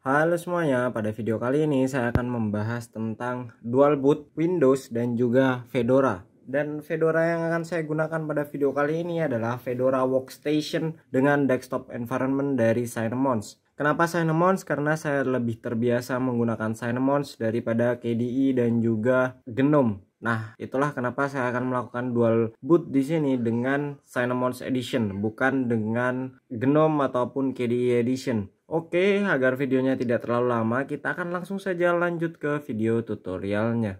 Halo semuanya, pada video kali ini saya akan membahas tentang dual boot Windows dan juga Fedora. Dan Fedora yang akan saya gunakan pada video kali ini adalah Fedora Workstation dengan desktop environment dari Cinnamons. Kenapa Cinnamons? Karena saya lebih terbiasa menggunakan Cinnamons daripada KDE dan juga GNOME. Nah, itulah kenapa saya akan melakukan dual boot di sini dengan Cinnamons Edition, bukan dengan GNOME ataupun KDE Edition. Oke, agar videonya tidak terlalu lama, kita akan langsung saja lanjut ke video tutorialnya.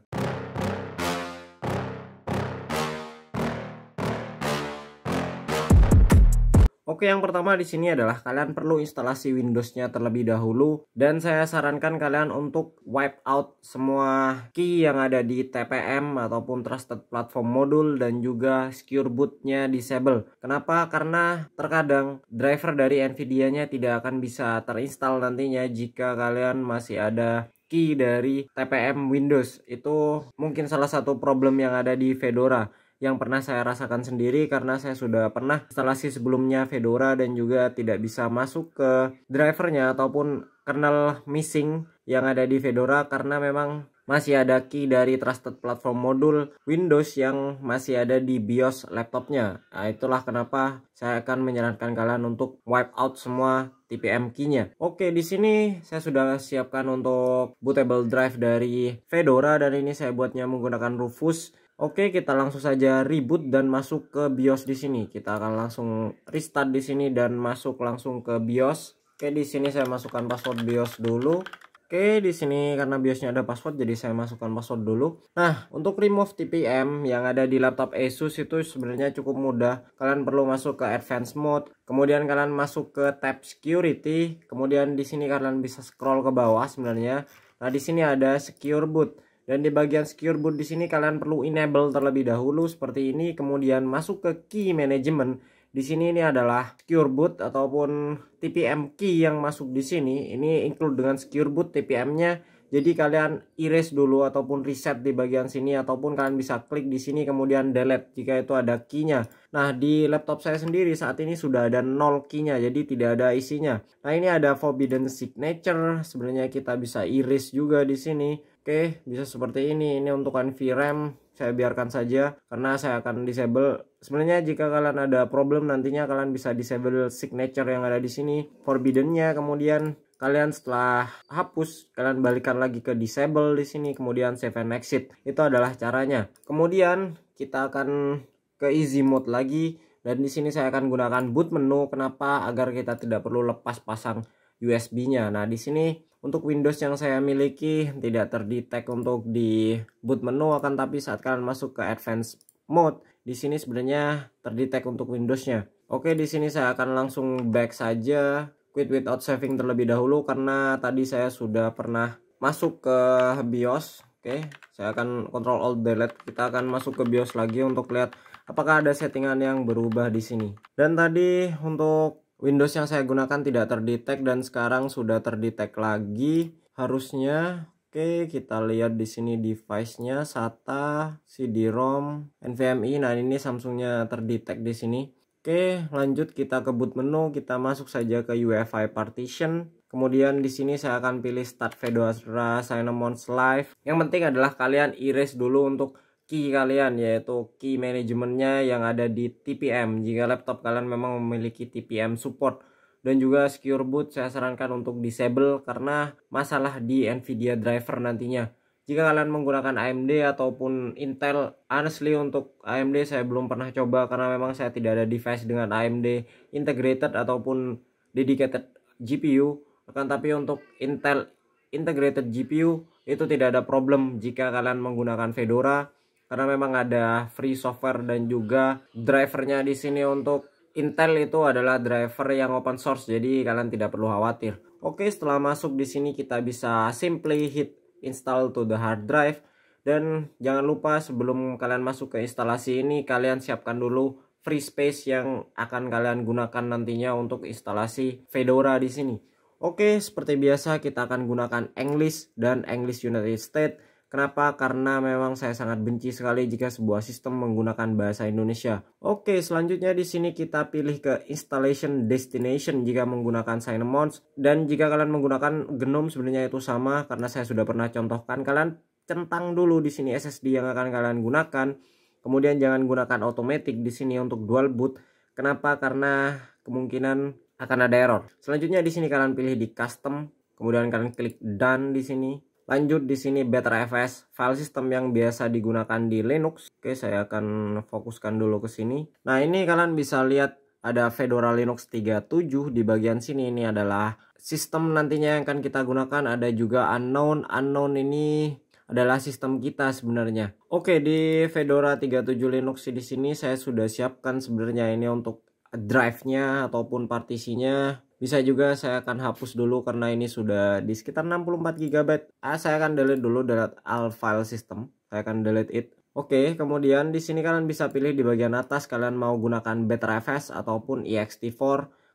Oke, yang pertama di sini adalah kalian perlu instalasi Windows-nya terlebih dahulu, dan saya sarankan kalian untuk wipe out semua key yang ada di TPM ataupun Trusted Platform Module dan juga Secure Boot-nya disable. Kenapa? Karena terkadang driver dari Nvidia-nya tidak akan bisa terinstall nantinya jika kalian masih ada key dari TPM Windows. Itu mungkin salah satu problem yang ada di Fedora, yang pernah saya rasakan sendiri karena saya sudah pernah instalasi sebelumnya Fedora dan juga tidak bisa masuk ke drivernya ataupun kernel missing yang ada di Fedora karena memang masih ada key dari Trusted Platform Module Windows yang masih ada di BIOS laptopnya. Nah, itulah kenapa saya akan menyarankan kalian untuk wipe out semua TPM key-nya. Oke, di sini saya sudah siapkan untuk bootable drive dari Fedora dan ini saya buatnya menggunakan Rufus. Oke, kita langsung saja reboot dan masuk ke BIOS di sini. Kita akan langsung restart di sini dan masuk langsung ke BIOS. Oke, di sini saya masukkan password BIOS dulu. Oke, di sini karena BIOS-nya ada password jadi saya masukkan password dulu. Nah, untuk remove TPM yang ada di laptop Asus itu sebenarnya cukup mudah. Kalian perlu masuk ke advanced mode, kemudian kalian masuk ke tab security, kemudian di sini kalian bisa scroll ke bawah sebenarnya. Nah, di sini ada secure boot. Dan di bagian secure boot di sini kalian perlu enable terlebih dahulu seperti ini, kemudian masuk ke key management. Di sini ini adalah secure boot ataupun TPM key yang masuk di sini. Ini include dengan secure boot TPM-nya. Jadi kalian erase dulu ataupun reset di bagian sini ataupun kalian bisa klik di sini kemudian delete jika itu ada key-nya. Nah, di laptop saya sendiri saat ini sudah ada 0 key-nya, jadi tidak ada isinya. Nah, ini ada forbidden signature. Sebenarnya kita bisa erase juga di sini. Oke, bisa seperti ini. Ini untuk VRAM saya biarkan saja karena saya akan disable. Sebenarnya jika kalian ada problem nantinya kalian bisa disable signature yang ada di sini, forbidden-nya. Kemudian kalian setelah hapus, kalian balikan lagi ke disable di sini, kemudian save and exit. Itu adalah caranya. Kemudian kita akan ke easy mode lagi dan di sini saya akan gunakan boot menu. Kenapa? Agar kita tidak perlu lepas pasang USB-nya. Nah, di sini untuk Windows yang saya miliki tidak terdetek untuk di boot menu, akan tapi saat kalian masuk ke advanced mode di sini sebenarnya terdetek untuk Windows-nya. Oke, di sini saya akan langsung back saja, quit without saving terlebih dahulu karena tadi saya sudah pernah masuk ke BIOS. Oke, saya akan Ctrl Alt Delete. Kita akan masuk ke BIOS lagi untuk lihat apakah ada settingan yang berubah di sini. Dan tadi untuk Windows yang saya gunakan tidak terdetek dan sekarang sudah terdetek lagi harusnya. Oke, kita lihat di sini device-nya SATA, CD-ROM, NVMe. Nah, ini Samsung-nya terdetek di sini. Oke, lanjut kita ke boot menu, kita masuk saja ke UEFI partition. Kemudian di sini saya akan pilih Start Fedora Cinnamons Live. Yang penting adalah kalian erase dulu untuk key kalian, yaitu key manajemennya yang ada di TPM jika laptop kalian memang memiliki TPM support. Dan juga secure boot saya sarankan untuk disable karena masalah di Nvidia driver nantinya. Jika kalian menggunakan AMD ataupun Intel, honestly untuk AMD saya belum pernah coba karena memang saya tidak ada device dengan AMD integrated ataupun dedicated GPU. Akan tapi untuk Intel integrated GPU itu tidak ada problem jika kalian menggunakan Fedora karena memang ada free software dan juga drivernya di sini untuk Intel itu adalah driver yang open source, jadi kalian tidak perlu khawatir. Oke, setelah masuk di sini kita bisa simply hit install to the hard drive. Dan jangan lupa sebelum kalian masuk ke instalasi ini kalian siapkan dulu free space yang akan kalian gunakan nantinya untuk instalasi Fedora di sini. Oke, seperti biasa kita akan gunakan English dan English United States. Kenapa? Karena memang saya sangat benci sekali jika sebuah sistem menggunakan bahasa Indonesia. Oke, selanjutnya di sini kita pilih ke installation destination jika menggunakan Cinnamons, dan jika kalian menggunakan GNOME sebenarnya itu sama karena saya sudah pernah contohkan. Kalian centang dulu di sini SSD yang akan kalian gunakan. Kemudian jangan gunakan automatic di sini untuk dual boot. Kenapa? Karena kemungkinan akan ada error. Selanjutnya di sini kalian pilih di custom, kemudian kalian klik done di sini. Lanjut di sini BetterFS, file system yang biasa digunakan di Linux. Oke, saya akan fokuskan dulu ke sini. Nah, ini kalian bisa lihat ada Fedora Linux 37 di bagian sini. Ini adalah sistem nantinya yang akan kita gunakan. Ada juga unknown. Unknown ini adalah sistem kita sebenarnya. Oke, di Fedora 37 Linux di sini saya sudah siapkan sebenarnya ini untuk drive-nya ataupun partisinya. Bisa juga saya akan hapus dulu karena ini sudah di sekitar 64 GB. Saya akan delete dulu all file system. Saya akan delete it. Oke, kemudian di sini kalian bisa pilih di bagian atas kalian mau gunakan BetterFS ataupun ext4.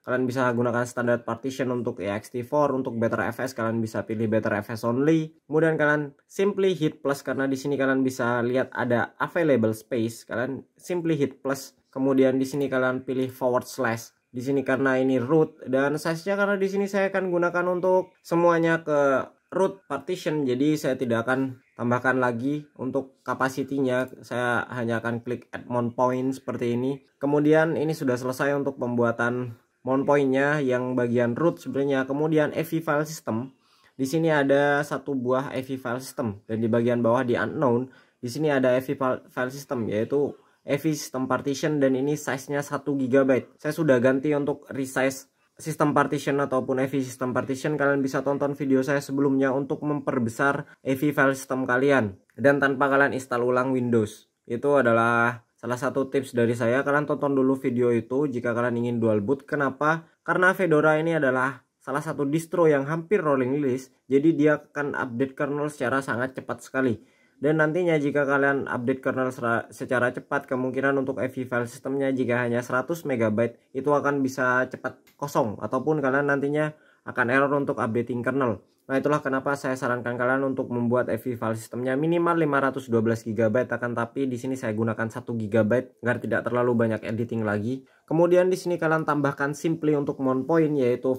Kalian bisa gunakan standard partition untuk ext4, untuk BetterFS kalian bisa pilih BetterFS only. Kemudian kalian simply hit plus karena di sini kalian bisa lihat ada available space. Kalian simply hit plus. Kemudian di sini kalian pilih // di sini karena ini root, dan size-nya karena di sini saya akan gunakan untuk semuanya ke root partition, jadi saya tidak akan tambahkan lagi untuk kapasitinya. Saya hanya akan klik add mount point seperti ini. Kemudian ini sudah selesai untuk pembuatan mount point-nya yang bagian root sebenarnya. Kemudian AV file system. Di sini ada satu buah AV file system, dan di bagian bawah di unknown di sini ada AV file system yaitu AV System Partition, dan ini size-nya 1 GB. Saya sudah ganti untuk resize System Partition ataupun AV System Partition. Kalian bisa tonton video saya sebelumnya untuk memperbesar AV file system kalian dan tanpa kalian install ulang Windows. Itu adalah salah satu tips dari saya. Kalian tonton dulu video itu jika kalian ingin dual boot. Kenapa? Karena Fedora ini adalah salah satu distro yang hampir rolling release, jadi dia akan update kernel secara sangat cepat sekali. Dan nantinya jika kalian update kernel secara cepat, kemungkinan untuk AV file sistemnya jika hanya 100 MB itu akan bisa cepat kosong, ataupun kalian nantinya akan error untuk updating kernel. Nah, itulah kenapa saya sarankan kalian untuk membuat AV file sistemnya minimal 512 GB, akan tapi di sini saya gunakan 1 GB agar tidak terlalu banyak editing lagi. Kemudian di sini kalian tambahkan simply untuk mount point yaitu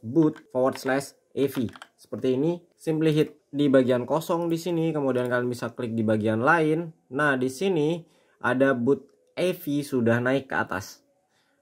/boot/AV. Seperti ini, simply hit di bagian kosong di sini, kemudian kalian bisa klik di bagian lain. Nah, di sini ada boot AV sudah naik ke atas.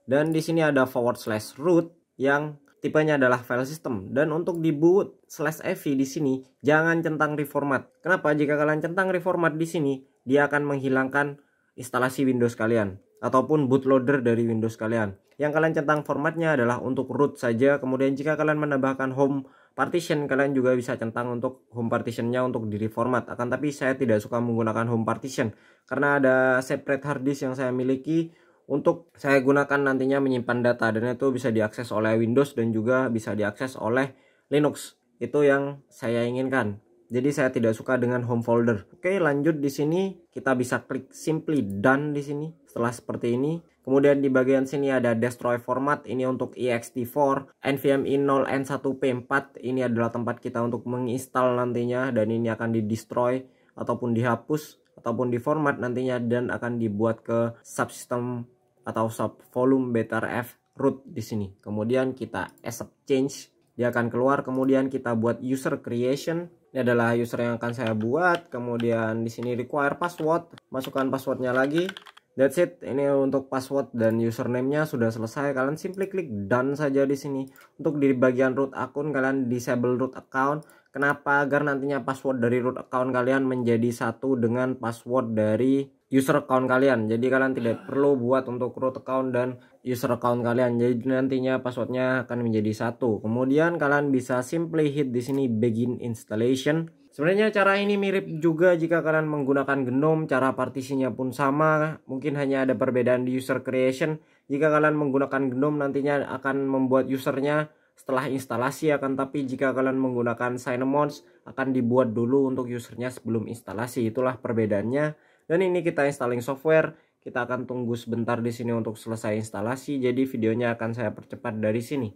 Dan di sini ada /root yang tipenya adalah file system. Dan untuk di boot/AV di sini jangan centang reformat. Kenapa? Jika kalian centang reformat di sini, dia akan menghilangkan instalasi Windows kalian ataupun bootloader dari Windows kalian. Yang kalian centang formatnya adalah untuk root saja. Kemudian jika kalian menambahkan home partition, kalian juga bisa centang untuk home partitionnya untuk di reformat. Akan tapi saya tidak suka menggunakan home partition karena ada separate hard disk yang saya miliki untuk saya gunakan nantinya menyimpan data, dan itu bisa diakses oleh Windows dan juga bisa diakses oleh Linux. Itu yang saya inginkan. Jadi saya tidak suka dengan home folder. Oke, lanjut di sini kita bisa klik simply done di sini. Setelah seperti ini, kemudian di bagian sini ada destroy format. Ini untuk ext4, NVMe 0N1P4. Ini adalah tempat kita untuk menginstal nantinya, dan ini akan di destroy ataupun dihapus ataupun di format nantinya, dan akan dibuat ke subsystem atau subvolume BetterF root di sini. Kemudian kita accept change, dia akan keluar. Kemudian kita buat user creation. Ini adalah user yang akan saya buat. Kemudian di sini require password, masukkan passwordnya lagi. That's it. Ini untuk password dan username-nya sudah selesai. Kalian simply klik done saja di sini. Untuk di bagian root akun kalian disable root account. Kenapa? Agar nantinya password dari root account kalian menjadi satu dengan password dari user account kalian. Jadi kalian tidak perlu buat untuk root account dan user account kalian. Jadi nantinya passwordnya akan menjadi satu. Kemudian kalian bisa simply hit di sini begin installation. Sebenarnya cara ini mirip juga jika kalian menggunakan GNOME, cara partisinya pun sama, mungkin hanya ada perbedaan di user creation. Jika kalian menggunakan GNOME nantinya akan membuat usernya setelah instalasi, akan tapi jika kalian menggunakan Cinnamons akan dibuat dulu untuk usernya sebelum instalasi. Itulah perbedaannya. Dan ini kita installing software, kita akan tunggu sebentar di sini untuk selesai instalasi. Jadi videonya akan saya percepat dari sini.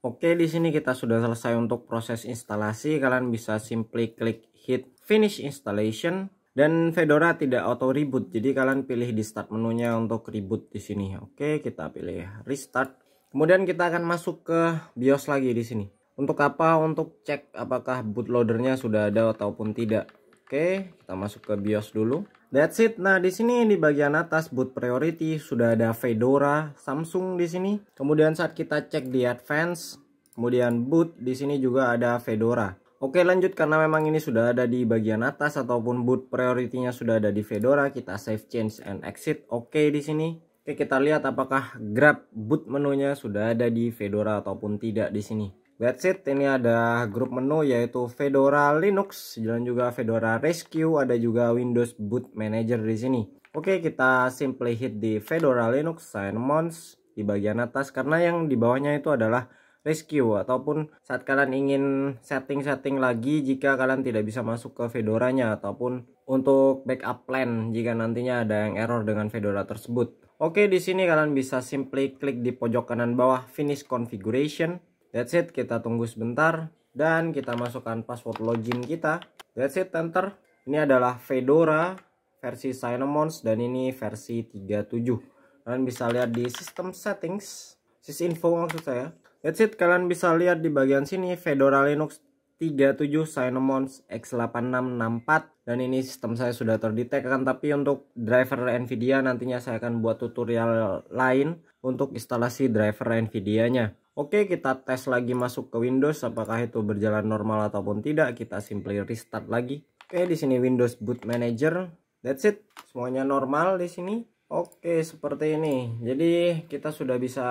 Oke, di sini kita sudah selesai untuk proses instalasi. Kalian bisa simply klik hit finish installation dan Fedora tidak auto reboot. Jadi kalian pilih di start menunya untuk reboot di sini. Oke, kita pilih restart. Kemudian kita akan masuk ke BIOS lagi di sini. Untuk apa? Untuk cek apakah bootloadernya sudah ada ataupun tidak. Oke, kita masuk ke BIOS dulu. That's it. Nah, di sini di bagian atas boot priority sudah ada Fedora, Samsung di sini. Kemudian saat kita cek di advance, kemudian boot di sini juga ada Fedora. Oke, lanjut karena memang ini sudah ada di bagian atas ataupun boot priority-nya sudah ada di Fedora, kita save change and exit. Oke, di sini. Oke, kita lihat apakah grab boot menunya sudah ada di Fedora ataupun tidak di sini. That's it. Ini ada grup menu yaitu Fedora Linux dan juga Fedora Rescue, ada juga Windows Boot Manager di sini. Oke, kita simply hit di Fedora Linux Cinnamons di bagian atas karena yang di bawahnya itu adalah Rescue, ataupun saat kalian ingin setting-setting lagi jika kalian tidak bisa masuk ke Fedoranya, ataupun untuk backup plan jika nantinya ada yang error dengan Fedora tersebut. Oke, di sini kalian bisa simply klik di pojok kanan bawah Finish Configuration. That's it, kita tunggu sebentar dan kita masukkan password login kita. That's it, enter. Ini adalah Fedora versi Cinnamons dan ini versi 37. Kalian bisa lihat di system settings, sysinfo maksud saya. That's it, kalian bisa lihat di bagian sini Fedora Linux 37 Cinnamons x8664 dan ini sistem saya sudah terdetek kan, tapi untuk driver Nvidia nantinya saya akan buat tutorial lain untuk instalasi driver Nvidia-nya. Oke, kita tes lagi masuk ke Windows apakah itu berjalan normal ataupun tidak. Kita simply restart lagi. Oke, di sini Windows Boot Manager. That's it. Semuanya normal di sini. Oke, seperti ini. Jadi, kita sudah bisa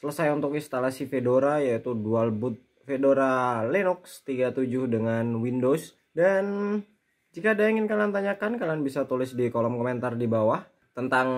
selesai untuk instalasi Fedora yaitu dual boot Fedora Linux 37 dengan Windows. Dan jika ada yang ingin kalian tanyakan, kalian bisa tulis di kolom komentar di bawah tentang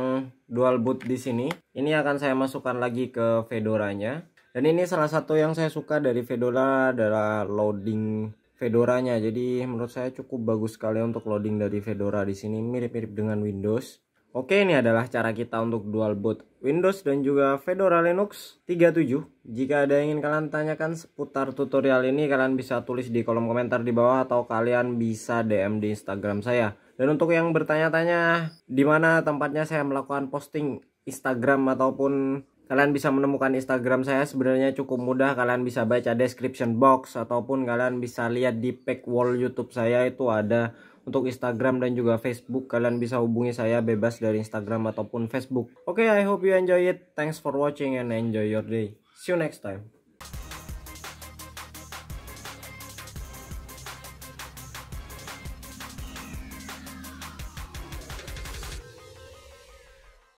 dual boot di sini. Ini akan saya masukkan lagi ke Fedoranya. Dan ini salah satu yang saya suka dari Fedora adalah loading Fedoranya. Jadi menurut saya cukup bagus sekali untuk loading dari Fedora di sini, mirip-mirip dengan Windows. Oke, ini adalah cara kita untuk dual boot Windows dan juga Fedora Linux 37. Jika ada yang ingin kalian tanyakan seputar tutorial ini, kalian bisa tulis di kolom komentar di bawah atau kalian bisa DM di Instagram saya. Dan untuk yang bertanya-tanya di mana tempatnya saya melakukan posting Instagram ataupun kalian bisa menemukan Instagram saya, sebenarnya cukup mudah. Kalian bisa baca description box ataupun kalian bisa lihat di pack wall YouTube saya, itu ada untuk Instagram dan juga Facebook. Kalian bisa hubungi saya bebas dari Instagram ataupun Facebook. Oke, I hope you enjoy it. Thanks for watching and enjoy your day. See you next time.